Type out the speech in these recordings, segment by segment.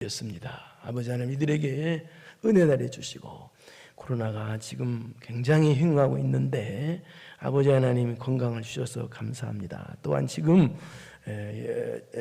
드렸습니다. 아버지 하나님, 이들에게 은혜 내려주시고, 코로나가 지금 굉장히 흉하고 있는데 아버지 하나님 건강을 주셔서 감사합니다. 또한 지금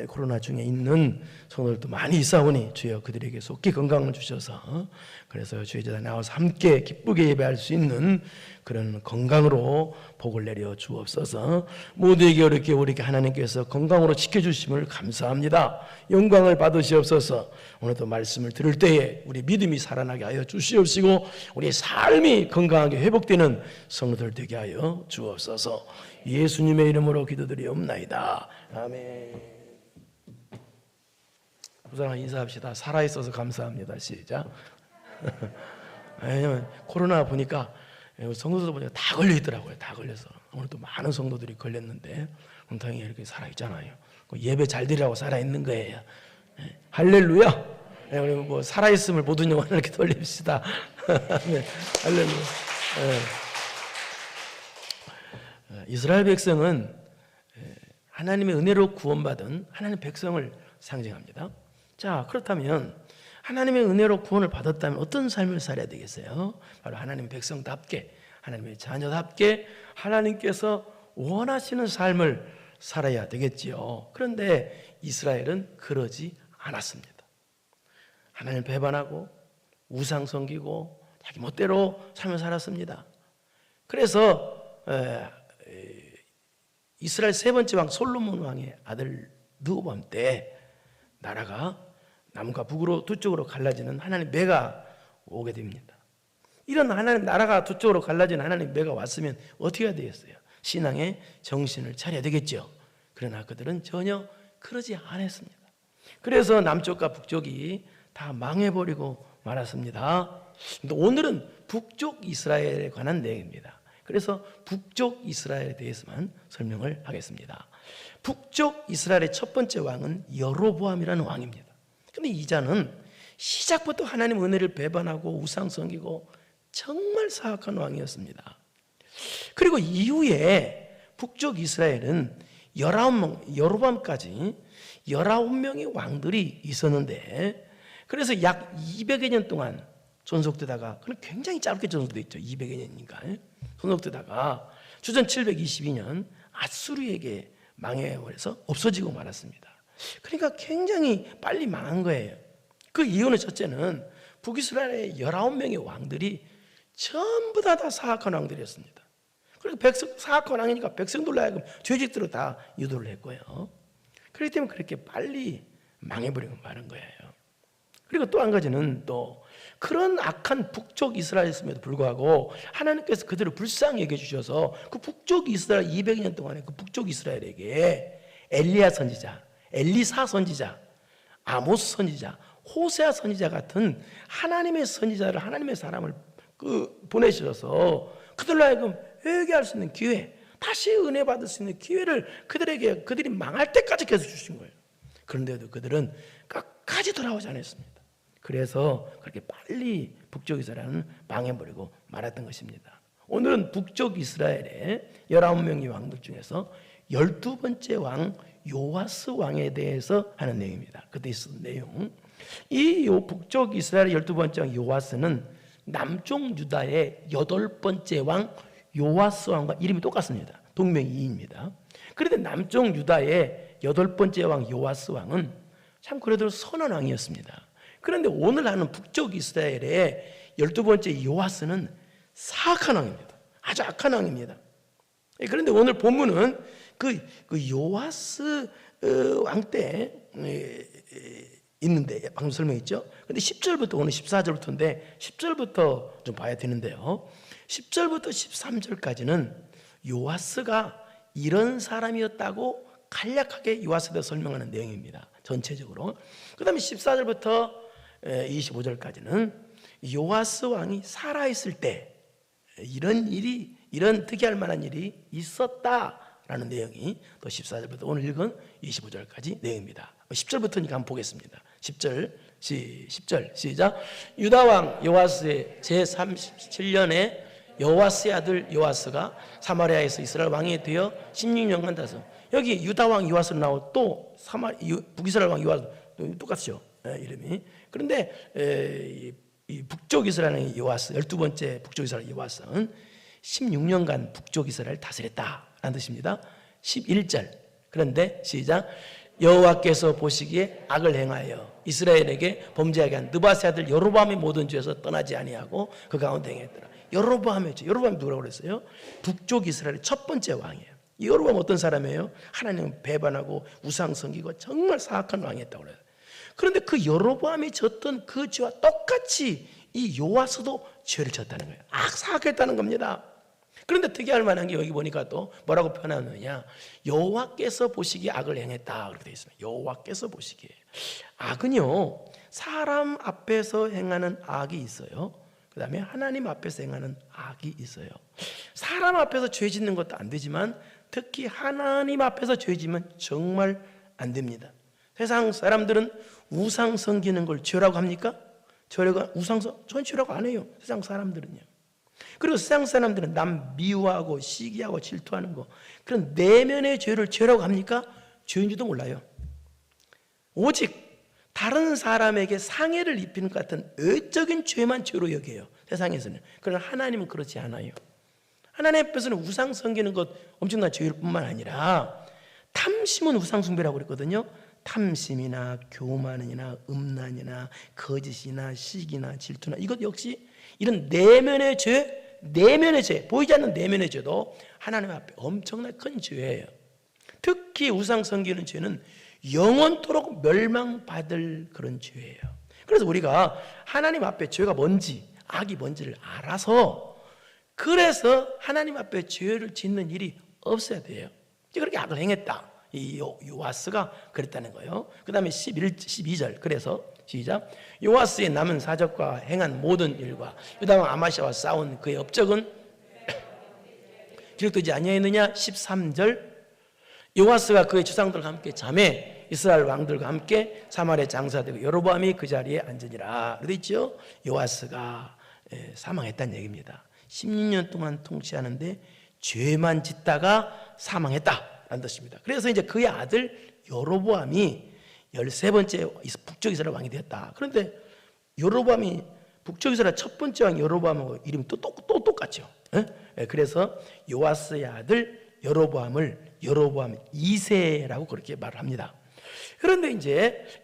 코로나 중에 있는 성도들도 많이 있사오니 주여 그들에게 속히 건강을 주셔서, 그래서 주의 제단에 나와서 함께 기쁘게 예배할 수 있는 그런 건강으로 복을 내려 주옵소서. 모두에게 이렇게 우리에게 하나님께서 건강으로 지켜주심을 감사합니다. 영광을 받으시옵소서. 오늘도 말씀을 들을 때에 우리 믿음이 살아나게 하여 주시옵시고, 우리의 삶이 건강하게 회복되는 성도들 되게 하여 주옵소서. 예수님의 이름으로 기도드리옵나이다. 아멘. 부산아 인사합시다. 살아있어서 감사합니다. 시작. 왜냐면 코로나 보니까 성도들 보니까 다 걸려있더라고요. 다 걸려서 오늘도 많은 성도들이 걸렸는데 온탕이 이렇게 살아있잖아요. 예배 잘 드리라고 살아있는 거예요. 할렐루야. 우리 뭐 살아있음을 모든 영혼을 이렇게 돌립시다. 할렐루야. 이스라엘 백성은 하나님의 은혜로 구원받은 하나님의 백성을 상징합니다. 자, 그렇다면 하나님의 은혜로 구원을 받았다면 어떤 삶을 살아야 되겠어요? 바로 하나님의 백성답게, 하나님의 자녀답게 하나님께서 원하시는 삶을 살아야 되겠지요. 그런데 이스라엘은 그러지 않았습니다. 하나님을 배반하고 우상 섬기고 자기 멋대로 삶을 살았습니다. 그래서 이스라엘 세 번째 왕 솔로몬 왕의 아들 르호보암 때 나라가 남과 북으로 두 쪽으로 갈라지는 하나님 매가 오게 됩니다. 이런 하나님 나라가 두 쪽으로 갈라지는 하나님 매가 왔으면 어떻게 해야 되겠어요? 신앙의 정신을 차려야 되겠죠. 그러나 그들은 전혀 그러지 않았습니다. 그래서 남쪽과 북쪽이 다 망해버리고 말았습니다. 오늘은 북쪽 이스라엘에 관한 내용입니다. 그래서 북쪽 이스라엘에 대해서만 설명을 하겠습니다. 북쪽 이스라엘의 첫 번째 왕은 여로보암이라는 왕입니다. 근데 이 자는 시작부터 하나님 은혜를 배반하고 우상 섬기고 정말 사악한 왕이었습니다. 그리고 이후에 북쪽 이스라엘은 여로보암까지 19명의 왕들이 있었는데, 그래서 약 200여 년 동안 존속되다가, 그럼 굉장히 짧게 존속됐죠. 200여 년인가 존속되다가 주전 722년 아수르에게 망해버려서 없어지고 말았습니다. 그러니까 굉장히 빨리 망한 거예요. 그 이유는 첫째는 북이스라엘의 19명의 왕들이 전부 다 사악한 왕들이었습니다. 그래서 사악한 왕이니까 백성들로 하여금 죄짓대로 다 유도를 했고요. 그렇기 때문에 그렇게 빨리 망해버리고 마는 거예요. 그리고 또 한 가지는, 또 그런 악한 북쪽 이스라엘이었음에도 불구하고 하나님께서 그들을 불쌍히 여겨주셔서 그 북쪽 이스라엘 200년 동안에 그 북쪽 이스라엘에게 엘리야 선지자, 엘리사 선지자, 아모스 선지자, 호세아 선지자 같은 하나님의 선지자를, 하나님의 사람을 보내주셔서 그들로 하여금 회개할 수 있는 기회, 다시 은혜 받을 수 있는 기회를 그들에게, 그들이 망할 때까지 계속 주신 거예요. 그런데도 그들은 끝까지 돌아오지 않았습니다. 그래서 그렇게 빨리 북쪽 이스라엘은 망해버리고 말았던 것입니다. 오늘은 북쪽 이스라엘의 19명의 왕들 중에서 12번째 왕 요아스 왕에 대해서 하는 내용입니다. 그때 있었던 내용. 이 북쪽 이스라엘의 12번째 왕 요아스는 남쪽 유다의 8번째 왕 요아스 왕과 이름이 똑같습니다. 동명이인입니다. 그런데 남쪽 유다의 8번째 왕 요아스 왕은 참 그래도 선한 왕이었습니다. 그런데 오늘 하는 북쪽 이스라엘의 12번째 요아스는 사악한 왕입니다. 아주 악한 왕입니다. 그런데 오늘 본문은 그 요아스 왕 때 있는데, 방금 설명했죠. 근데 10절부터, 오늘 14절부터인데 10절부터 좀 봐야 되는데요. 10절부터 13절까지는 요아스가 이런 사람이었다고 간략하게 요아스에 대해 설명하는 내용입니다. 전체적으로. 그 다음에 14절부터 25절까지는 요아스 왕이 살아있을 때 이런 특이할 만한 일이 있었다라는 내용이 또 14절부터 오늘 읽은 25절까지 내용입니다. 10절부터니까 한번 보겠습니다. 10절 시작. 유다왕 요아스의 제37년에 요아스의 아들 요아스가 사마리아에서 이스라엘 왕이 되어 16년간 다스. 여기 유다왕 요아스로 나오고 또 북이스라엘 왕 요아스 똑같죠. 이름이. 그런데 이 북쪽 이스라엘의 요아스, 12번째 북쪽 이스라엘 요아스는 16년간 북쪽 이스라엘을 다스렸다라는 뜻입니다. 11절. 그런데 시작. 여호와께서 보시기에 악을 행하여 이스라엘에게 범죄하게 한 느바세 아들 여로보암의 모든 죄에서 떠나지 아니하고 그 가운데 행했더라. 여로보암이 누구라고 그랬어요? 북쪽 이스라엘의 첫 번째 왕이에요. 이 여로보암 어떤 사람이에요? 하나님을 배반하고 우상 섬기고 정말 사악한 왕이었다고 그래요. 그런데 그 여로보암이 졌던 그 죄와 똑같이 이 요아스도 죄를 졌다는 거예요. 사악했다는 겁니다. 그런데 특이할 만한 게 여기 보니까 또 뭐라고 표현하느냐, 여호와께서 보시기에 악을 행했다 그렇게 되어 있습니다. 여호와께서 보시기에. 악은요, 사람 앞에서 행하는 악이 있어요. 그 다음에 하나님 앞에서 행하는 악이 있어요. 사람 앞에서 죄 짓는 것도 안 되지만 특히 하나님 앞에서 죄 지면 정말 안 됩니다. 세상 사람들은 우상 섬기는 걸 죄라고 합니까? 저는 죄라고 안 해요. 세상 사람들은요. 그리고 세상 사람들은 남 미워하고 시기하고 질투하는 거, 그런 내면의 죄를 죄라고 합니까? 죄인지도 몰라요. 오직 다른 사람에게 상해를 입히는 것 같은 의적인 죄만 죄로 여겨요, 세상에서는. 그러나 하나님은 그렇지 않아요. 하나님 앞에서는 우상 섬기는 것 엄청난 죄일 뿐만 아니라 탐심은 우상 숭배라고 그랬거든요. 탐심이나 교만이나 음란이나 거짓이나 시기나 질투나 이것 역시 이런 내면의 죄, 보이지 않는 내면의 죄도 하나님 앞에 엄청나게 큰 죄예요. 특히 우상 섬기는 죄는 영원토록 멸망받을 그런 죄예요. 그래서 우리가 하나님 앞에 죄가 뭔지, 악이 뭔지를 알아서, 그래서 하나님 앞에 죄를 짓는 일이 없어야 돼요. 그렇게 악을 행했다, 이 요아스가 그랬다는 거예요. 그 다음에 12절. 그래서 시작. 요아스의 남은 사적과 행한 모든 일과 유다 왕 아마시아와 싸운 그의 업적은 기록되지 아니하였느냐. 13절. 요아스가 그의 주상들과 함께 잠에 이스라엘 왕들과 함께 사마리아 장사되고 여로보암이 그 자리에 앉으니라. 그래 있죠. 요아스가 사망했다는 얘기입니다. 16년 동안 통치하는데 죄만 짓다가 사망했다라는 뜻입니다. 그래서 이제 그의 아들 여로보암이 13번째 북쪽 이스라엘 왕이 되었다. 그런데 여로보암이 북쪽 이스라엘 첫 번째 왕 여로보암하고 이름이 또 똑같죠. 그래서 요아스의 아들 여로보암을 여로보암 2세라고 그렇게 말을 합니다. 그런데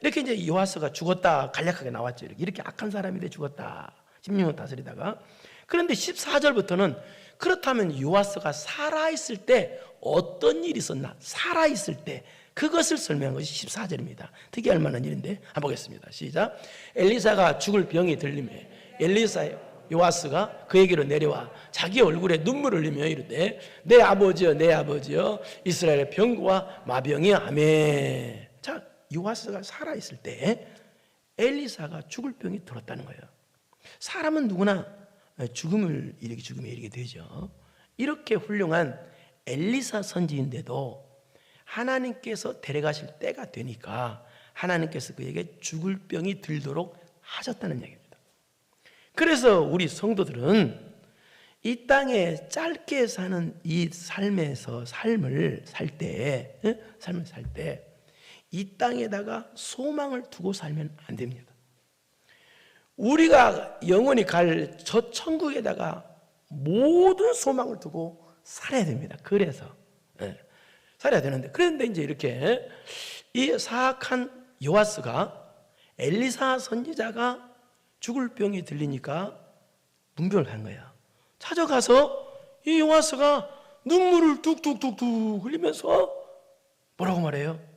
이렇게 요아스가 죽었다 간략하게 나왔죠. 이렇게 악한 사람이 돼 죽었다. 16년 다스리다가. 그런데 14절부터는 그렇다면 요아스가 살아있을 때 어떤 일이 있었나? 살아있을 때 그것을 설명한 것이 14절입니다. 특이할 만한 일인데 한번 보겠습니다. 시작. 엘리사가 죽을 병이 들림에 요아스가 그에게로 내려와 자기 얼굴에 눈물을 흘리며 이르되 내 아버지여 이스라엘의 병과 마병이 아멘. 자, 요아스가 살아있을 때 엘리사가 죽을 병이 들었다는 거예요. 사람은 누구나 죽음에 이르게 되죠. 이렇게 훌륭한 엘리사 선지인데도 하나님께서 데려가실 때가 되니까 하나님께서 그에게 죽을 병이 들도록 하셨다는 얘기입니다. 그래서 우리 성도들은 이 땅에 짧게 사는 이 삶을 살 때 이 땅에다가 소망을 두고 살면 안 됩니다. 우리가 영원히 갈 저 천국에다가 모든 소망을 두고 살아야 됩니다. 그래서 살아야 되는데, 그런데 이렇게 이 사악한 요아스가 엘리사 선지자가 죽을 병이 들리니까 문병을 한 거야. 찾아가서 이 요아스가 눈물을 뚝뚝뚝뚝 흘리면서 뭐라고 말해요?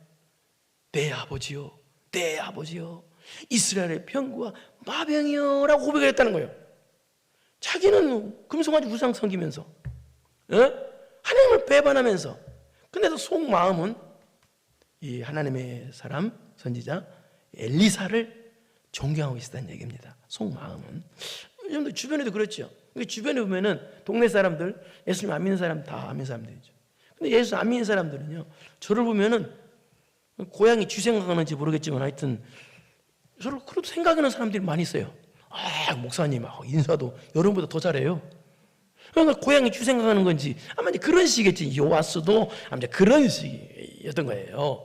내 아버지요 이스라엘의 병과 마병이요 라고 고백을 했다는 거예요. 자기는 금송아지 우상 섬기면서 하나님을 배반하면서, 근데도 속마음은 이 하나님의 사람 선지자 엘리사를 존경하고 있었다는 얘기입니다. 속마음은. 여러분들 주변에도 그렇죠. 주변에 보면은 동네 사람들, 예수님 안 믿는 사람 다 안 믿는 사람들이죠. 근데 예수 안 믿는 사람들은요, 저를 보면은 고양이 쥐 생각하는지 모르겠지만 하여튼 저를 그렇게 생각하는 사람들이 많이 있어요. 목사님 인사도 여러분보다 더 잘해요. 그러니까 고양이 쥐 생각하는 건지 아마 이제 그런 식이겠지. 요아스도 아마 그런 식이었던 거예요.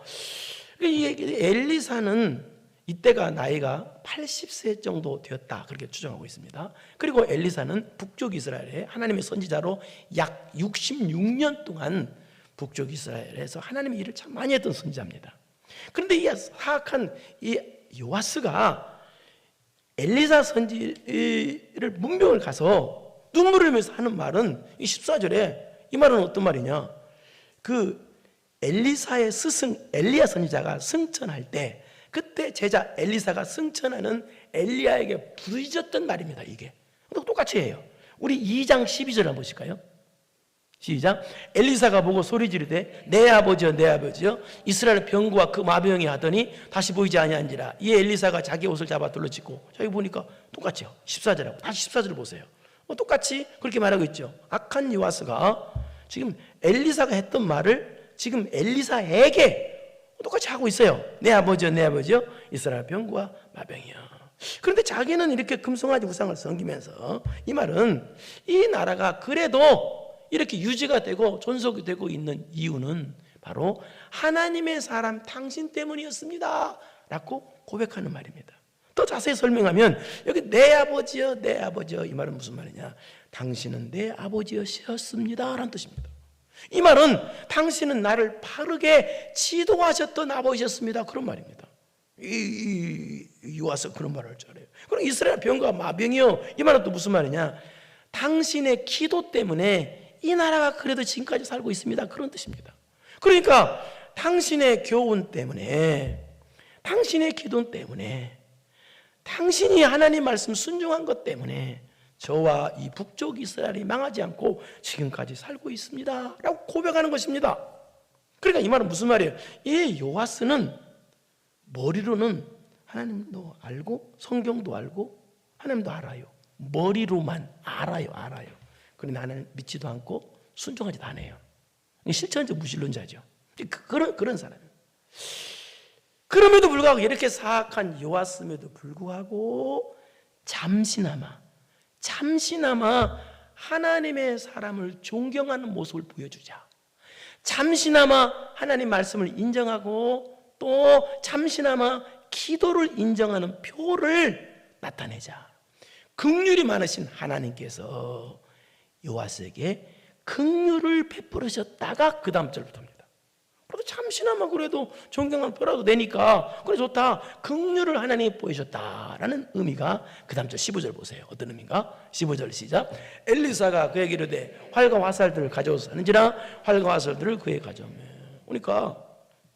이 엘리사는 이때가 나이가 80세 정도 되었다 그렇게 추정하고 있습니다. 그리고 엘리사는 북쪽 이스라엘에 하나님의 선지자로 약 66년 동안 북쪽 이스라엘에서 하나님의 일을 참 많이 했던 선지자입니다. 그런데 이 사악한 이 요아스가 엘리사 선지를 문병을 가서 눈물을 흘리면서 하는 말은 이 14절에 이 말은 어떤 말이냐, 그 엘리사의 스승 엘리야 선지자가 승천할 때 그때 제자 엘리사가 승천하는 엘리야에게 부르짖었던 말입니다. 이게 똑같이 해요. 우리 2장 12절 한번 보실까요? 시작. 엘리사가 보고 소리 지르되 내 아버지여 내 아버지여 이스라엘 병구와 그 마병이 하더니 다시 보이지 아니한지라. 이에 엘리사가 자기 옷을 잡아 둘러짓고, 자, 여기 보니까 똑같죠. 14절하고 다시 14절을 보세요. 똑같이 그렇게 말하고 있죠. 악한 요아스가 지금 엘리사가 했던 말을 지금 엘리사에게 똑같이 하고 있어요. 내 아버지여 내 아버지여 이스라엘 병구와 마병이여. 그런데 자기는 이렇게 금송아지 우상을 섬기면서 이 말은 이 나라가 그래도 이렇게 유지가 되고 존속이 되고 있는 이유는 바로 하나님의 사람 당신 때문이었습니다 라고 고백하는 말입니다. 더 자세히 설명하면 여기 내 아버지여 내 아버지여 이 말은 무슨 말이냐, 당신은 내 아버지였습니다 라는 뜻입니다. 이 말은 당신은 나를 바르게 지도하셨던 아버지였습니다 그런 말입니다. 와서 그런 말을 할 줄 알아요. 그럼 이스라엘 병과 마병이요, 이 말은 또 무슨 말이냐, 당신의 기도 때문에 이 나라가 그래도 지금까지 살고 있습니다 그런 뜻입니다. 그러니까 당신의 교훈 때문에, 당신의 기도 때문에, 당신이 하나님 말씀 순종한 것 때문에 저와 이 북쪽 이스라엘이 망하지 않고 지금까지 살고 있습니다 라고 고백하는 것입니다. 그러니까 이 말은 무슨 말이에요? 이 요아스는 머리로는 하나님도 알고 성경도 알고 하나님도 알아요. 머리로만 알아요. 그런데 하나님 믿지도 않고 순종하지도 않아요. 실천적 무신론자죠. 그런 사람이에요. 그럼에도 불구하고 이렇게 사악한 요아스임에도 불구하고 잠시나마 하나님의 사람을 존경하는 모습을 보여주자. 잠시나마 하나님 말씀을 인정하고 또 잠시나마 기도를 인정하는 표를 나타내자. 긍휼이 많으신 하나님께서 요아스에게 긍휼을 베풀으셨다가 그 다음 절부터입니다. 그래도 잠시나마 그래도 존경한 표라도 내니까 그래 좋다, 긍휼을 하나님이 보이셨다라는 의미가 그 다음 절 15절 보세요. 어떤 의미인가? 15절 시작. 엘리사가 그에게 이르되 활과 화살들을 가져오서 하는지라 활과 화살들을 그에게 가져오며. 그러니까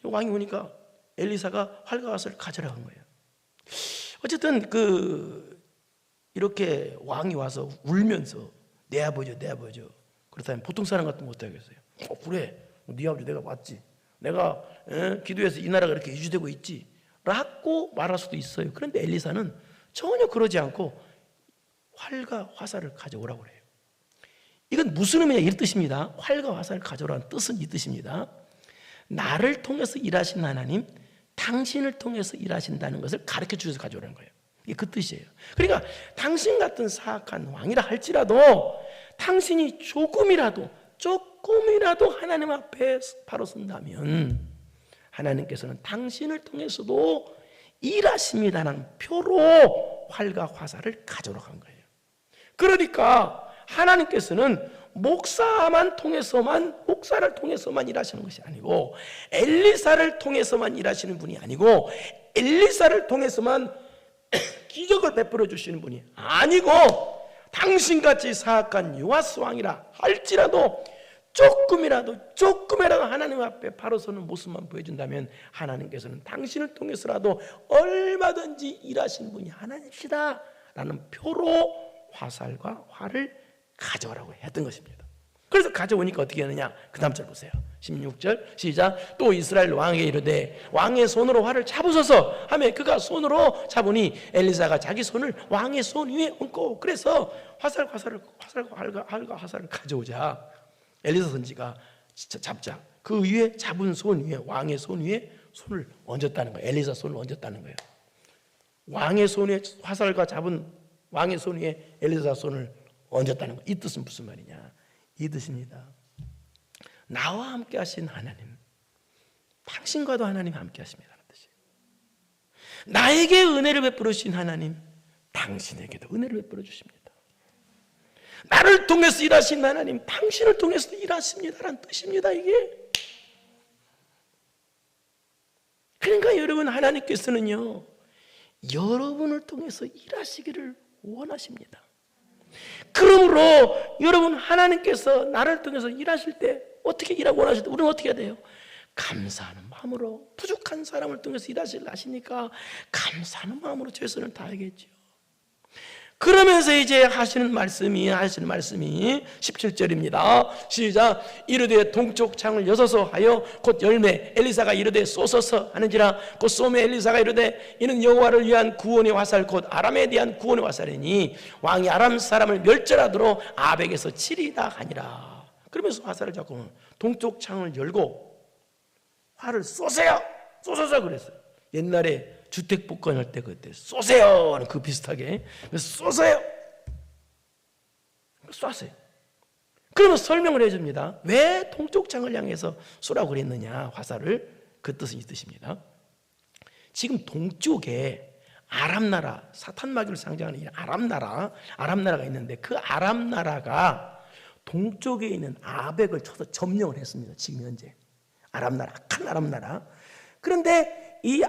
왕이 오니까 엘리사가 활과 화살을 가져라 한 거예요. 어쨌든 이렇게 왕이 와서 울면서 내 아버지요 내 아버지요, 그렇다면 보통 사람 같으면 어떻겠어요? 그래 네 아버지 내가 봤지, 내가 기도해서 이 나라가 이렇게 유지되고 있지 라고 말할 수도 있어요. 그런데 엘리사는 전혀 그러지 않고 활과 화살을 가져오라고 그래요. 이건 무슨 의미냐 이런 뜻입니다. 활과 화살을 가져오라는 뜻은 이 뜻입니다. 나를 통해서 일하신 하나님, 당신을 통해서 일하신다는 것을 가르쳐 주셔서 가져오라는 거예요. 이게 그 뜻이에요. 그러니까 당신 같은 사악한 왕이라 할지라도 당신이 조금이라도 하나님 앞에 바로 선다면 하나님께서는 당신을 통해서도 일하십니다라는 표로 활과 화살을 가져오라고 한 거예요. 그러니까 하나님께서는 목사를 통해서만 일하시는 것이 아니고, 엘리사를 통해서만 일하시는 분이 아니고, 엘리사를 통해서만 기적을 베풀어 주시는 분이 아니고, 당신같이 사악한 요아스 왕이라 할지라도 조금이라도 하나님 앞에 바로 서는 모습만 보여준다면 하나님께서는 당신을 통해서라도 얼마든지 일하시는 분이 하나님이시다 라는 표로 화살과 활을 가져오라고 했던 것입니다. 그래서 가져오니까 어떻게 하느냐, 그 다음 절 보세요. 16절 시작. 또 이스라엘 왕에게 이르되 왕의 손으로 활을 잡으소서 하며 그가 손으로 잡으니 엘리사가 자기 손을 왕의 손 위에 얹고, 그래서 활과 화살을 가져오자 엘리사 선지가 잡자 그 위에 잡은 손 위에, 왕의 손 위에 손을 얹었다는 거예요. 엘리사 손을 얹었다는 거예요. 왕의 손에 화살과 잡은 왕의 손 위에 엘리사 손을 얹었다는 거예요. 이 뜻은 무슨 말이냐, 이 뜻입니다. 나와 함께 하신 하나님, 당신과도 하나님이 함께 하십니다라는 뜻이에요. 나에게 은혜를 베풀어 주신 하나님, 당신에게도 은혜를 베풀어 주십니다. 나를 통해서 일하신 하나님, 당신을 통해서도 일하십니다라는 뜻입니다. 이게. 그러니까 여러분, 하나님께서는요, 여러분을 통해서 일하시기를 원하십니다. 그러므로 여러분, 하나님께서 나를 통해서 일하실 때 어떻게 일하고 원하실 때 우리는 어떻게 해야 돼요? 감사하는 마음으로, 부족한 사람을 통해서 일하시려 하시니까 감사하는 마음으로 최선을 다하겠죠. 그러면서 이제 하시는 말씀이 17절입니다. 시작. 이르되 동쪽 창을 여서서 하여 곧 열매, 엘리사가 이르되 쏘소서 하는지라. 곧 쏘매 엘리사가 이르되 이는 여호와를 위한 구원의 화살, 곧 아람에 대한 구원의 화살이니 왕이 아람 사람을 멸절하도록 아벡에서 치리다 하니라. 그러면서 화살을 잡고 동쪽 창을 열고 활을 쏘세요, 쏘소서 그랬어요. 옛날에 주택 복권할 때 그때 쏘세요 하는 그 비슷하게 쏘세요, 쏘세요. 그러면 설명을 해줍니다. 왜 동쪽 창을 향해서 쏘라고 그랬느냐, 화살을. 그 뜻은 이 뜻입니다. 지금 동쪽에 아람 나라, 사탄 마귀를 상징하는 이 아람 나라가 있는데, 그 아람 나라가 동쪽에 있는 아벡을 쳐서 점령을 했습니다. 지금 현재 아람 나라, 악한 아람 나라. 그런데 이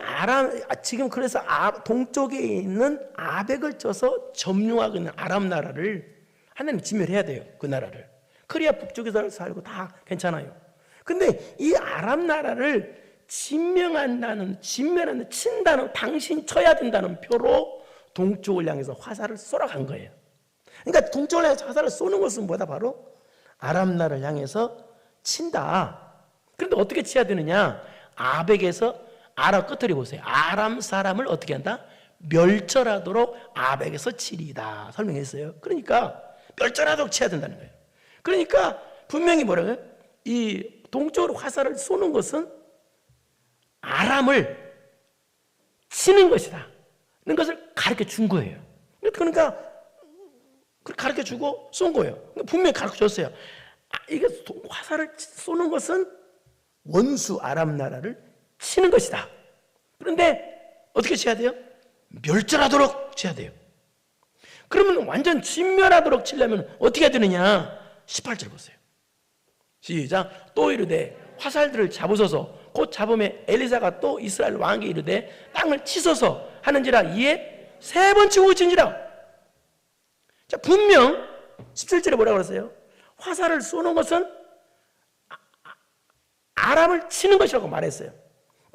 지금 그래서 동쪽에 있는 아벡을 쳐서 점령하고 있는 아람 나라를 하나님 진멸해야 돼요. 그 나라를. 그래야 북쪽에서 살고 다 괜찮아요. 근데 이 아람 나라를 진멸한다는, 친다는, 당신 쳐야 된다는 표로 동쪽을 향해서 화살을 쏘러 간 거예요. 그러니까 동쪽을 향해서 화살을 쏘는 것은 뭐다? 바로 아람 나라를 향해서 친다. 그런데 어떻게 치야 되느냐? 아벡에서, 아람 끝을 보세요. 아람 사람을 어떻게 한다? 멸절하도록 아벡에서 치리다 설명했어요. 그러니까 멸절하도록 쳐야 된다는 거예요. 그러니까 분명히 뭐라고요? 이 동쪽으로 화살을 쏘는 것은 아람을 치는 것이다 이런 것을 가르쳐 준 거예요. 그러니까 가르쳐 주고 쏜 거예요. 분명히 가르쳐 줬어요. 이게 화살을 쏘는 것은 원수 아람 나라를 치는 것이다. 그런데 어떻게 쳐야 돼요? 멸절하도록 쳐야 돼요. 그러면 완전 진멸하도록 치려면 어떻게 해야 되느냐? 18절 보세요. 시작. 또 이르되 화살들을 잡으소서. 곧 잡음에 엘리사가 또 이스라엘 왕에게 이르되 땅을 치소서 하는지라. 이에 3번 치고 치니라. 자, 분명 17절에 뭐라고 그랬어요? 화살을 쏘는 것은 아람을 치는 것이라고 말했어요.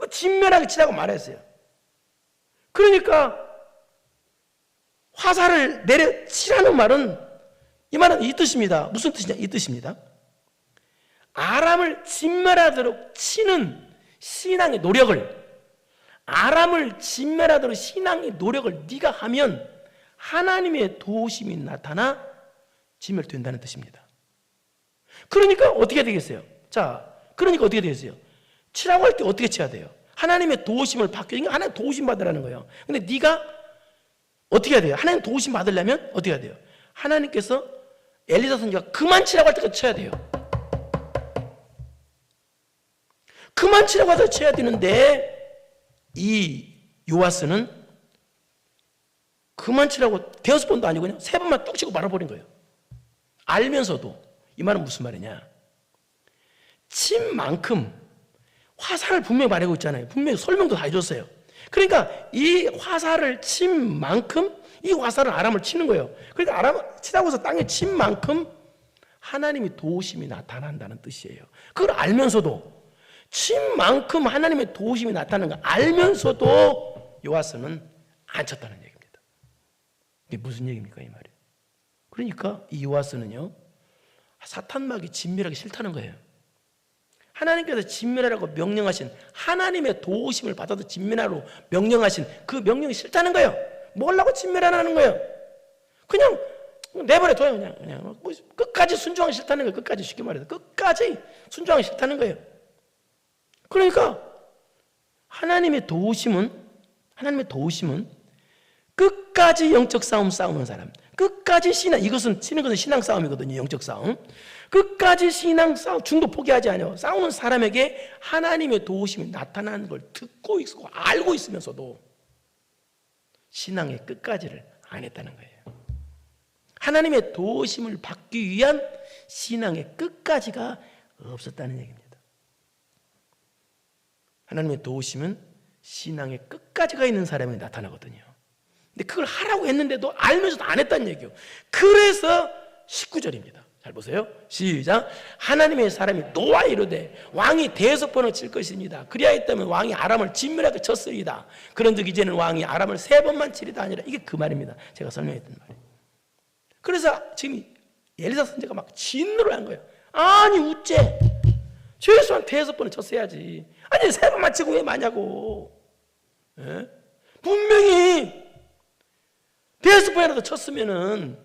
진멸하게 치라고 말했어요. 그러니까 화살을 내려 치라는 말은, 이 말은 이 뜻입니다. 무슨 뜻이냐? 이 뜻입니다. 아람을 진멸하도록 치는 신앙의 노력을, 아람을 진멸하도록 신앙의 노력을 네가 하면 하나님의 도우심이 나타나 진멸된다는 뜻입니다. 그러니까 어떻게 되겠어요? 자, 그러니까 어떻게 되겠어요? 치라고 할 때 어떻게 쳐야 돼요? 하나님의 도우심을 받기, 하나님 도우심 받으라는 거예요. 근데 네가 어떻게 해야 돼요? 하나님 도우심 받으려면 어떻게 해야 돼요? 하나님께서 엘리사 선지자가 그만 치라고 할 때까지 쳐야 돼요. 그만 치라고 해서 쳐야 되는데, 이 요아스는 그만 치라고 5번도 아니고 그냥 3번만 뚝 치고 말아버린 거예요. 알면서도. 이 말은 무슨 말이냐? 친 만큼 화살을 분명히 말하고 있잖아요. 분명히 설명도 다 해줬어요. 그러니까 이 화살을 친 만큼, 이 화살은 아람을 치는 거예요. 그러니까 아람을 치라고 해서 땅에 친 만큼 하나님의 도우심이 나타난다는 뜻이에요. 그걸 알면서도, 친 만큼 하나님의 도우심이 나타나는 걸 알면서도 요아스는 안 쳤다는 얘기입니다. 이게 무슨 얘기입니까, 이 말이? 그러니까 이 요아스는요, 사탄막이 진멸하기 싫다는 거예요. 하나님께서 진멸하라고 명령하신, 하나님의 도우심을 받아도 진멸하라고 명령하신 그 명령이 싫다는 거예요. 뭐라고 진멸하라는 거예요? 그냥 내버려둬요. 그냥 끝까지 순종하기 싫다는 거예요. 끝까지, 쉽게 말해서 끝까지 순종하기 싫다는 거예요. 그러니까 하나님의 도우심은 끝까지 영적 싸움 싸우는 사람, 끝까지 신앙, 이것은 치는 것은 신앙 싸움이거든요. 영적 싸움. 끝까지 신앙 싸움, 중도 포기하지 않아요. 싸우는 사람에게 하나님의 도우심이 나타나는 걸 듣고 있고 알고 있으면서도 신앙의 끝까지를 안 했다는 거예요. 하나님의 도우심을 받기 위한 신앙의 끝까지가 없었다는 얘기입니다. 하나님의 도우심은 신앙의 끝까지가 있는 사람에게 나타나거든요. 근데 그걸 하라고 했는데도 알면서도 안 했다는 얘기예요. 그래서 19절입니다. 잘 보세요. 시작. 하나님의 사람이 노아 이르되 왕이 대속번을 칠 것입니다. 그리하였다면 왕이 아람을 진멸하게 쳤으리다. 그런즉 이제는 왕이 아람을 3번만 치리다 아니라, 이게 그 말입니다. 제가 설명했던 말이에요. 그래서 지금 엘리사 선지자가 막 진노를 한 거예요. 아니 우째 최소한 5번은 쳤어야지. 아니 3번만 치고 왜 마냐고. 예? 분명히 5번이라도 쳤으면은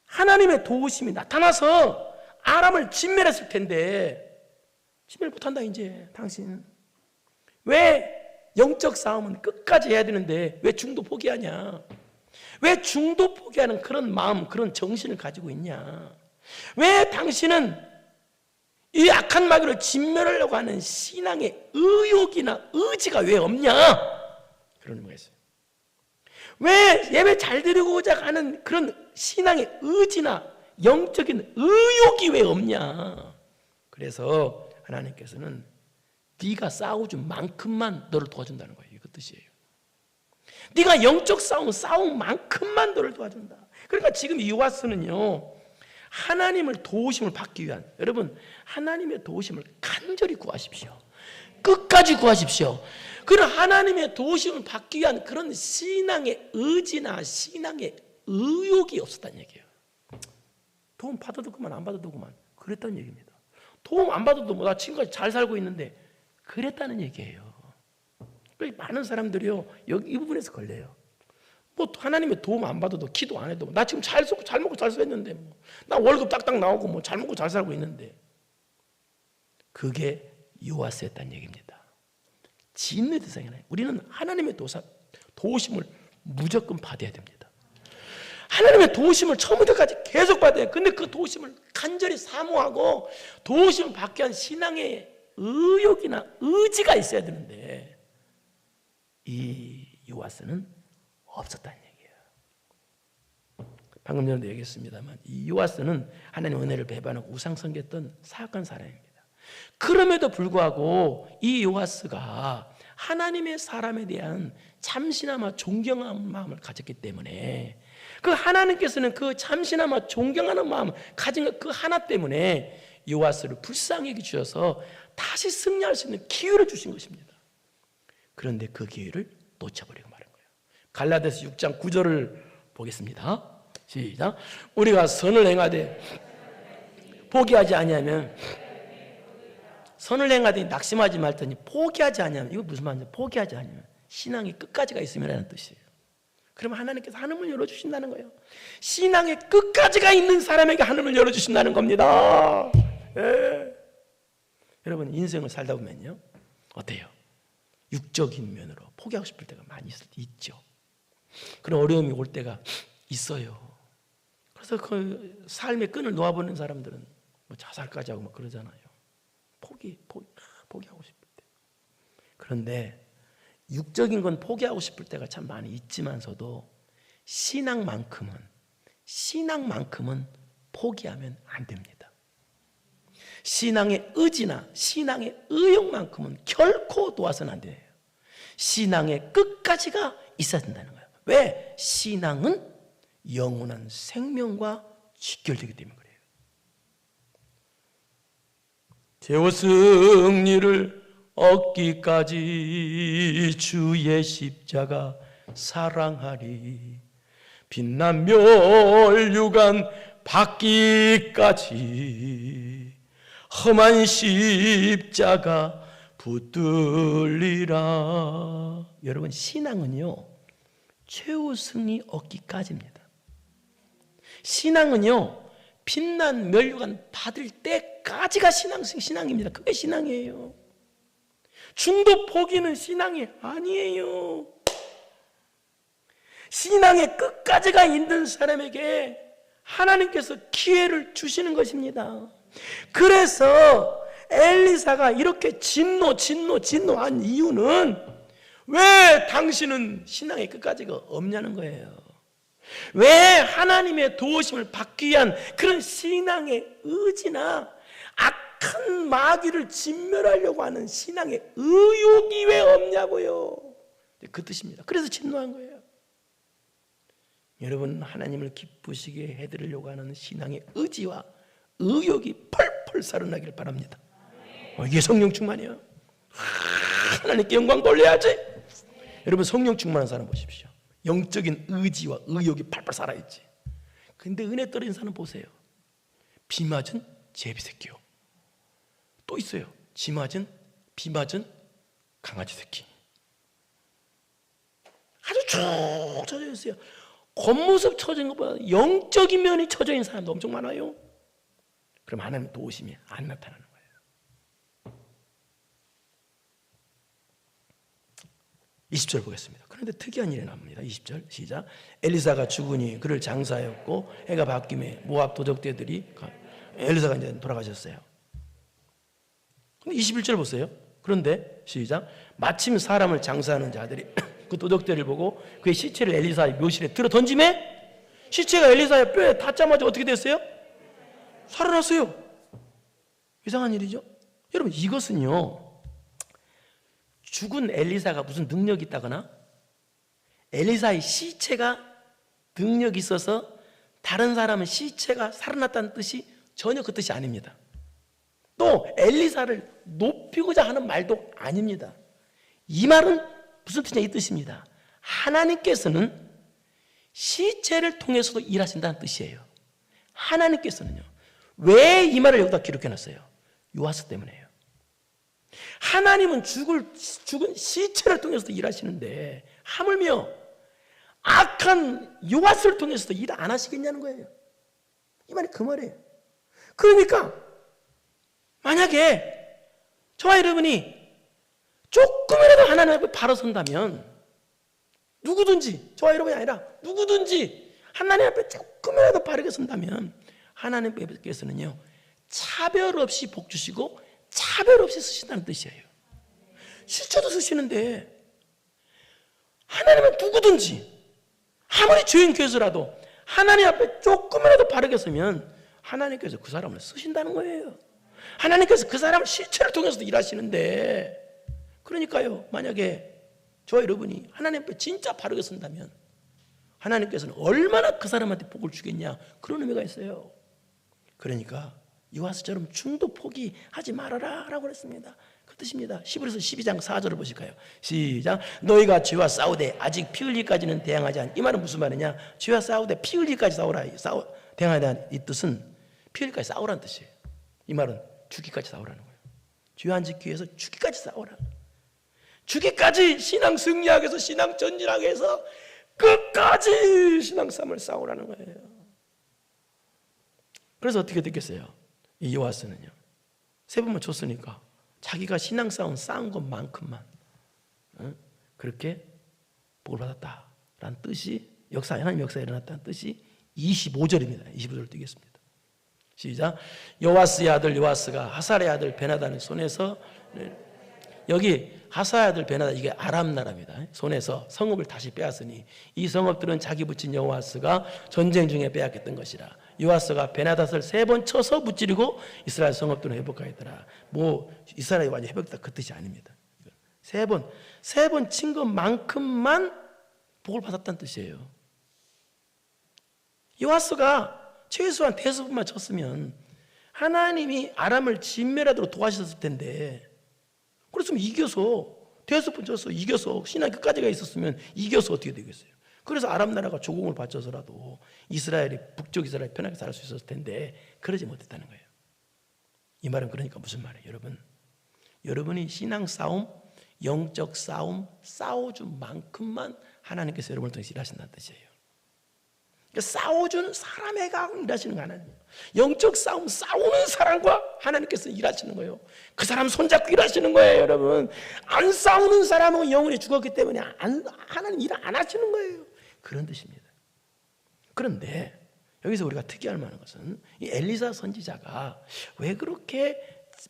하나님의 도우심이 나타나서 아람을 진멸했을 텐데, 진멸 못한다 이제 당신. 왜 영적 싸움은 끝까지 해야 되는데 왜 중도 포기하냐? 왜 중도 포기하는 그런 마음, 그런 정신을 가지고 있냐? 왜 당신은 이 악한 마귀를 진멸하려고 하는 신앙의 의욕이나 의지가 왜 없냐? 그런 의미가 있어요. 왜 예배 잘 드리고자 하는 그런 신앙의 의지나 영적인 의욕이 왜 없냐? 그래서 하나님께서는 네가 싸워준 만큼만 너를 도와준다는 거예요. 그 뜻이에요. 네가 영적 싸운 만큼만 너를 도와준다. 그러니까 지금 요아스는요, 하나님을 도우심을 받기 위한, 여러분 하나님의 도우심을 간절히 구하십시오. 끝까지 구하십시오. 그런 하나님의 도우심을 받기 위한 그런 신앙의 의지나 신앙의 의욕이 없었다는 얘기예요. 도움 받아도 그만 안 받아도 그만 그랬다는 얘기입니다. 도움 안 받아도 뭐 나 지금까지 잘 살고 있는데 그랬다는 얘기예요. 많은 사람들이요 여기 이 부분에서 걸려요. 뭐 하나님의 도움 안 받아도 기도 안 해도 나 지금 잘 먹고 잘 살았는데 뭐 나 월급 딱딱 나오고 뭐 잘 먹고 잘 살고 있는데, 그게 요아스였다는 얘기입니다. 진노의 대상이 아니에요. 우리는 하나님의 도우심을 무조건 받아야 됩니다. 하나님의 도우심을 처음부터까지 계속 받아야 해요. 근데 그 도우심을 간절히 사모하고 도우심을 받기 위한 신앙의 의욕이나 의지가 있어야 되는데 이 요아스는 없었다는 얘기예요. 방금 전에도 얘기했습니다만 이 요아스는 하나님의 은혜를 배반하고 우상 섬겼던 사악한 사람입니다. 그럼에도 불구하고 이 요아스가 하나님의 사람에 대한 참신하며 존경하는 마음을 가졌기 때문에, 그 하나님께서는 그 참신하며 존경하는 마음을 가진 그 하나 때문에 요아스를 불쌍히 주셔서 다시 승리할 수 있는 기회를 주신 것입니다. 그런데 그 기회를 놓쳐버리고 말한 거예요. 갈라디아서 6장 9절을 보겠습니다. 시작. 우리가 선을 행하되 포기하지 아니하면, 선을 행하더니 낙심하지 말더니 포기하지 아니하면, 이거 무슨 말이냐? 포기하지 아니하면 신앙이 끝까지가 있으면라는 뜻이에요. 그러면 하나님께서 하늘을 열어주신다는 거예요. 신앙의 끝까지가 있는 사람에게 하늘을 열어주신다는 겁니다. 예. 여러분 인생을 살다 보면요 어때요? 육적인 면으로 포기하고 싶을 때가 많이 있죠. 그런 어려움이 올 때가 있어요. 그래서 그 삶의 끈을 놓아버리는 사람들은 뭐 자살까지 하고 막 그러잖아요. 포기하고 싶을 때. 그런데 육적인 건 포기하고 싶을 때가 참 많이 있지만서도 신앙만큼은 포기하면 안 됩니다. 신앙의 의지나 신앙의 의욕만큼은 결코 놓아서는 안 돼요. 신앙의 끝까지가 있어야 된다는 거예요. 왜? 신앙은 영원한 생명과 직결되기 때문에 그래요. 죄와 승리를 얻기까지 주의 십자가 사랑하리. 빛난 멸류관 받기까지 험한 십자가 붙들리라. 여러분 신앙은요 최후 승리 얻기까지입니다. 신앙은요 빛난 멸류관 받을 때까지가 신앙입니다. 그게 신앙이에요. 중도 포기는 신앙이 아니에요. 신앙의 끝까지가 있는 사람에게 하나님께서 기회를 주시는 것입니다. 그래서 엘리사가 이렇게 진노한 이유는 왜 당신은 신앙의 끝까지가 없냐는 거예요. 왜 하나님의 도우심을 받기 위한 그런 신앙의 의지나 악한 마귀를 진멸하려고 하는 신앙의 의욕이 왜 없냐고요. 그 뜻입니다. 그래서 진노한 거예요. 여러분, 하나님을 기쁘시게 해드리려고 하는 신앙의 의지와 의욕이 펄펄 살아나길 바랍니다. 이게 성령 충만이에요. 하나님께 영광 돌려야지. 여러분, 성령 충만한 사람 보십시오. 영적인 의지와 의욕이 팔팔 살아있지. 근데 은혜 떨어진 사람 보세요. 비 맞은 제비 새끼요. 또 있어요. 비 맞은 강아지 새끼. 아주 쭉 쳐져 있어요. 겉모습 쳐진 것보다 영적인 면이 쳐져 있는 사람도 엄청 많아요. 그럼 하나님 도우심이 안 나타나는 거예요. 20절 보겠습니다. 그런데 특이한 일이 납니다. 20절 시작. 엘리사가 죽으니 그를 장사하였고 해가 바뀌매 모압 도적대들이 엘리사가 이제 돌아가셨어요. 근데 21절 보세요. 그런데 시작. 마침 사람을 장사하는 자들이 그 도적대를 보고 그의 시체를 엘리사의 묘실에 들어 던지매 시체가 엘리사의 뼈에 닿자마자 어떻게 됐어요? 살아났어요. 이상한 일이죠. 여러분, 이것은요, 죽은 엘리사가 무슨 능력이 있다거나 엘리사의 시체가 능력이 있어서 다른 사람은 시체가 살아났다는 뜻이 전혀 그 뜻이 아닙니다. 또 엘리사를 높이고자 하는 말도 아닙니다. 이 말은 무슨 뜻이냐, 이 뜻입니다. 하나님께서는 시체를 통해서도 일하신다는 뜻이에요. 하나님께서는요. 왜 이 말을 여기다 기록해놨어요? 요아스 때문에요. 하나님은 죽은 시체를 통해서도 일하시는데 하물며 악한 요아스를 통해서도 일 안 하시겠냐는 거예요. 이 말이 그 말이에요. 그러니까 만약에 저와 여러분이 조금이라도 하나님 앞에 바로 선다면 누구든지, 저와 여러분이 아니라 누구든지 하나님 앞에 조금이라도 바르게 선다면 하나님께서는요, 차별 없이 복 주시고 차별 없이 쓰신다는 뜻이에요. 실제도 쓰시는데 하나님은 누구든지 아무리 죄인 괴수라도 하나님 앞에 조금이라도 바르게 서면 하나님께서 그 사람을 쓰신다는 거예요. 하나님께서 그 사람을 실체를 통해서도 일하시는데, 그러니까요, 만약에 저와 여러분이 하나님 앞에 진짜 바르게 선다면 하나님께서는 얼마나 그 사람한테 복을 주겠냐, 그런 의미가 있어요. 그러니까 요아스처럼 중도 포기하지 말아라 라고 그랬습니다. 그 뜻입니다. 히브리서 12장 4절을 보실까요? 시작. 너희가 죄와 싸우되 아직 피 흘리기까지는 대항하지 않. 이 말은 무슨 말이냐? 죄와 싸우되 피 흘리기까지 대항하다는 이 뜻은 피 흘리기까지 싸우라는 뜻이에요. 이 말은 죽기까지 싸우라는 거예요. 죄 안 짓기 위해서 죽기까지 싸우라. 죽기까지 신앙 승리하기 위해서, 신앙 전진하기 위해서 끝까지 신앙 싸움을 싸우라는 거예요. 그래서 어떻게 됐겠어요? 이 요아스는요, 세 번만 줬으니까 자기가 신앙 싸움 쌓은 것만큼만 그렇게 복을 받았다라는 뜻이, 하나님 역사에 일어났다는 뜻이 25절입니다. 25절을 띄겠습니다. 시작. 요아스의 아들 요아스가 하살의 아들 베나단의 손에서, 여기 하살의 아들 베나단, 이게 아람 나라입니다. 손에서 성읍을 다시 빼앗으니 이 성읍들은 자기 붙인 요아스가 전쟁 중에 빼앗겼던 것이라. 요아스가 베나닷을 3번 쳐서 무찌르고 이스라엘 성읍들은 회복하였더라. 이스라엘이 완전 회복했다 그 뜻이 아닙니다. 3번 친 것만큼만 복을 받았다는 뜻이에요. 요아스가 최소한 대수분만 쳤으면 하나님이 아람을 진멸하도록 도와주셨을 텐데, 그랬으면 이겨서, 대수분 쳤어, 이겨서 신앙 끝까지 가 있었으면 이겨서 어떻게 되겠어요? 그래서 아람 나라가 조공을 바쳐서라도 이스라엘이, 북쪽 이스라엘이 편하게 살 수 있었을 텐데 그러지 못했다는 거예요. 이 말은 그러니까 무슨 말이에요? 여러분이 신앙 싸움, 영적 싸움 싸워준 만큼만 하나님께서 여러분을 통해서 일하신다는 뜻이에요. 싸워주는 사람에게 일하시는 거 하나님이에요. 영적 싸움 싸우는 사람과 하나님께서 일하시는 거예요. 그 사람 손잡고 일하시는 거예요. 여러분, 안 싸우는 사람은 영혼이 죽었기 때문에 하나님 일 안 하시는 거예요. 그런 뜻입니다. 그런데 여기서 우리가 특이할 만한 것은 이 엘리사 선지자가 왜 그렇게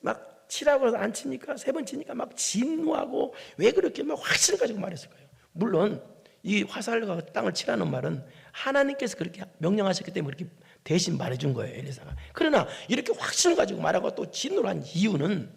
막 치라고 해서 안 치니까, 세 번 치니까 막 진노하고 왜 그렇게 막 확신을 가지고 말했을 거예요. 물론 이 화살과 땅을 치라는 말은 하나님께서 그렇게 명령하셨기 때문에 그렇게 대신 말해준 거예요, 엘리사가. 그러나 이렇게 확신을 가지고 말하고 또 진노를 한 이유는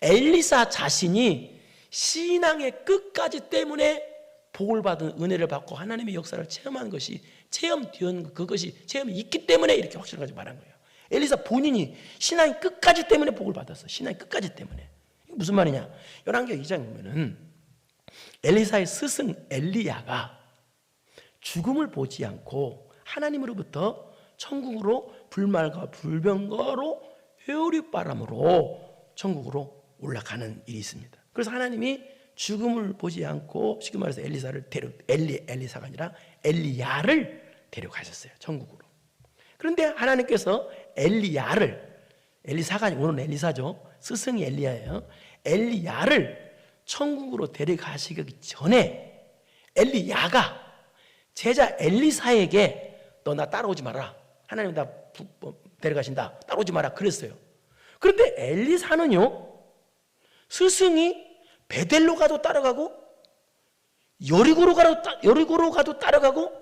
엘리사 자신이 신앙의 끝까지 때문에 복을 받은, 은혜를 받고 하나님의 역사를 체험한 것이, 체험되는 그것이 체험이 있기 때문에 이렇게 확신을 가지고 말한 거예요. 엘리사 본인이 신앙의 끝까지 때문에 복을 받았어. 신앙의 끝까지 때문에. 이게 무슨 말이냐? 열왕기하 2장에 보면은 엘리사의 스승 엘리야가 죽음을 보지 않고 하나님으로부터 천국으로 불말과 불병거로 회오리바람으로 천국으로 올라가는 일이 있습니다. 그래서 하나님이 죽음을 보지 않고, 쉽게 말해서 엘리사가 아니라 엘리야를 데려가셨어요, 천국으로. 그런데 하나님께서 엘리사가 아니고, 오늘은 엘리사죠, 스승이 엘리야예요. 엘리야를 천국으로 데려가시기 전에 엘리야가 제자 엘리사에게 너 나 따라오지 마라, 하나님 나 데려가신다, 따라오지 마라 그랬어요. 그런데 엘리사는요, 스승이 베델로 가도 따라가고, 여리고로 가도 따라가고,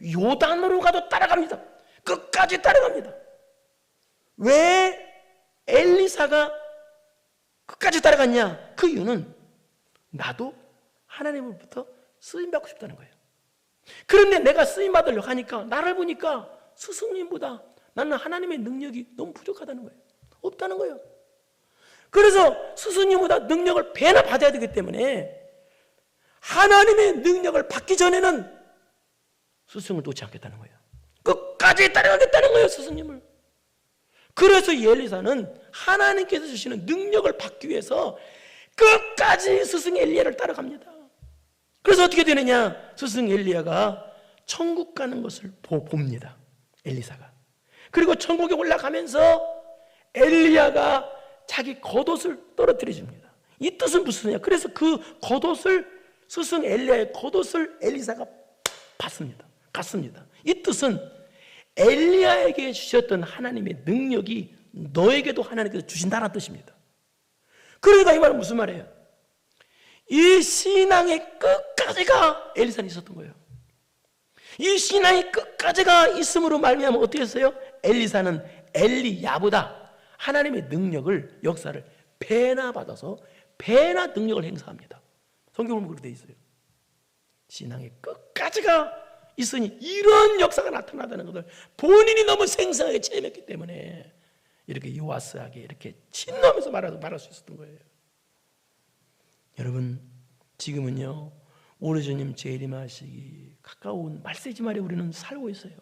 요단으로 가도 따라갑니다. 끝까지 따라갑니다. 왜 엘리사가 끝까지 따라갔냐? 그 이유는 나도 하나님으로부터 쓰임받고 싶다는 거예요. 그런데 내가 쓰임받으려고 하니까 나를 보니까 스승님보다 나는 하나님의 능력이 너무 부족하다는 거예요. 없다는 거예요. 그래서 스승님보다 능력을 배나 받아야 되기 때문에 하나님의 능력을 받기 전에는 스승을 놓지 않겠다는 거예요. 끝까지 따라가겠다는 거예요, 스승님을. 그래서 이 엘리사는 하나님께서 주시는 능력을 받기 위해서 끝까지 스승 엘리야를 따라갑니다. 그래서 어떻게 되느냐? 스승 엘리야가 천국 가는 것을 봅니다, 엘리사가. 그리고 천국에 올라가면서 엘리야가 자기 겉옷을 떨어뜨려 줍니다. 이 뜻은 무슨 뜻이냐? 그래서 그 겉옷을, 스승 엘리야의 겉옷을 엘리사가 갔습니다. 이 뜻은 엘리야에게 주셨던 하나님의 능력이 너에게도 하나님께서 주신다는 뜻입니다. 그러니까 이 말은 무슨 말이에요? 이 신앙의 끝까지가 엘리사는 있었던 거예요. 이 신앙의 끝까지가 있음으로 말미암아 어떻게 했어요? 엘리사는 엘리야보다 하나님의 능력을, 역사를 배나 받아서 배나 능력을 행사합니다. 성경을 보면 그렇게 돼 있어요. 신앙의 끝까지가 있으니 이런 역사가 나타나다는 것을 본인이 너무 생생하게 체험했기 때문에 이렇게 요아스하게 이렇게 친노하면서 말할 수 있었던 거예요. 여러분, 지금은요, 우리 주님 재림하시기 가까운 말세지 말에 우리는 살고 있어요.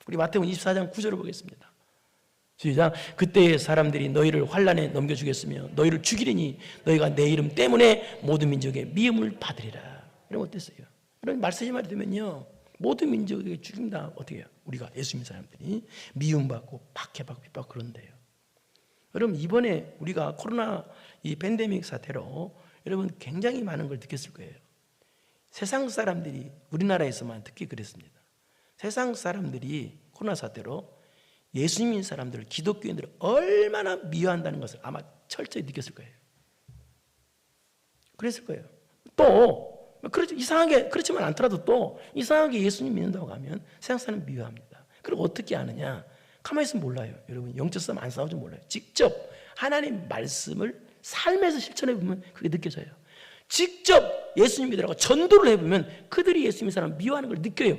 우리 마태복음 24장 9절을 보겠습니다. 시작. 그때의 사람들이 너희를 환난에 넘겨주겠으며 너희를 죽이리니 너희가 내 이름 때문에 모든 민족의 미움을 받으리라. 이러면 어땠어요? 이런 말세지 말이 되면요, 모든 민족에게 죽인다. 어떻게 해요? 우리가 예수 믿는 사람들이 미움받고 박해받고 핍박 그런데요. 여러분, 이번에 우리가 코로나 이 팬데믹 사태로 여러분 굉장히 많은 걸 느꼈을 거예요. 세상 사람들이, 우리나라에서만 특히 그랬습니다. 세상 사람들이 코로나 사태로 예수 믿는 사람들을, 기독교인들을 얼마나 미워한다는 것을 아마 철저히 느꼈을 거예요. 그랬을 거예요. 또 그렇죠, 이상하게, 그렇지만 않더라도 또 이상하게 예수님 믿는다고 하면 세상 사람 미워합니다. 그리고 어떻게 아느냐? 가만히 있으면 몰라요. 여러분, 영적 싸움 안 싸우지 몰라요. 직접 하나님 말씀을 삶에서 실천해 보면 그게 느껴져요. 직접 예수님 믿으라고 전도를 해보면 그들이 예수 믿는 사람 미워하는 걸 느껴요.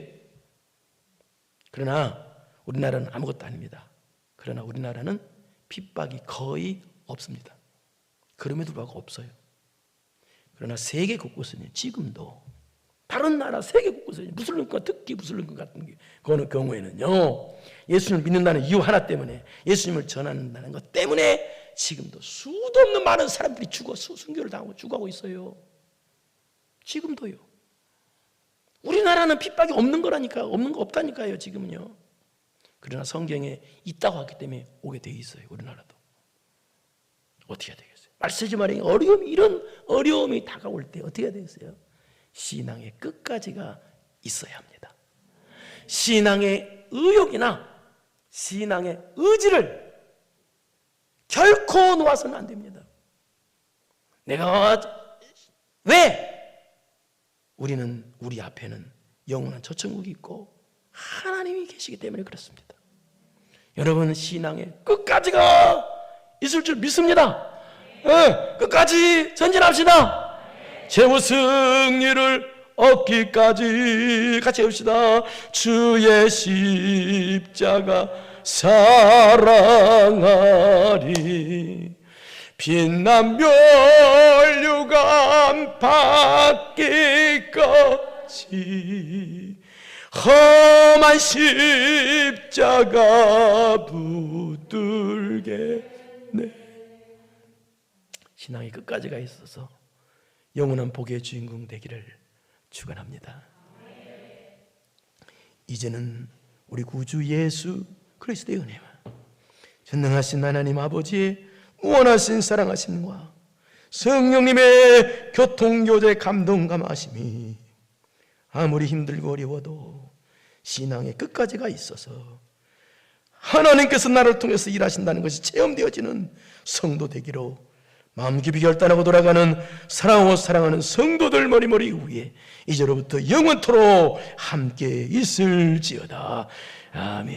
그러나 우리나라는 아무것도 아닙니다. 그러나 우리나라는 핍박이 거의 없습니다. 그럼에도 불구하고 없어요. 그러나 세계 곳곳에는 지금도 다른 나라 세계 곳곳에 무슬림과 특히 무슬림 같은 경우에는요, 예수님을 믿는다는 이유 하나 때문에, 예수님을 전한다는 것 때문에 지금도 수도 없는 많은 사람들이 순교를 당하고 죽어가고 있어요. 지금도요. 우리나라는 핍박이 없는 거라니까, 없는 거 없다니까요, 지금은요. 그러나 성경에 있다고 하기 때문에 오게 돼 있어요, 우리나라도. 어떻게 해야 되겠어요? 말세지 말에 이런 어려움이 다가올 때 어떻게 해야 되겠어요? 신앙의 끝까지가 있어야 합니다. 신앙의 의욕이나 신앙의 의지를 결코 놓아서는 안 됩니다. 내가 왜? 우리 앞에는 영원한 저천국이 있고 하나님이 계시기 때문에 그렇습니다. 여러분, 신앙의 끝까지가 있을 줄 믿습니다. 끝까지 전진합시다. 최후 승리를 얻기까지 같이 해봅시다. 주의 십자가 사랑하리. 빛난 멸류관 받기까지 험한 십자가 붙들겠네. 신앙의 끝까지가 있어서 영원한 복의 주인공 되기를 축원합니다. 이제는 우리 구주 예수 그리스도의 은혜와 전능하신 하나님 아버지의 무한하신 사랑하심과 성령님의 교통교제 감동 감하심이 아무리 힘들고 어려워도 신앙의 끝까지가 있어서 하나님께서 나를 통해서 일하신다는 것이 체험되어지는 성도 되기로 마음 깊이 결단하고 돌아가는 사랑하고 사랑하는 성도들 머리머리 위에 이제로부터 영원토록 함께 있을지어다. 아멘.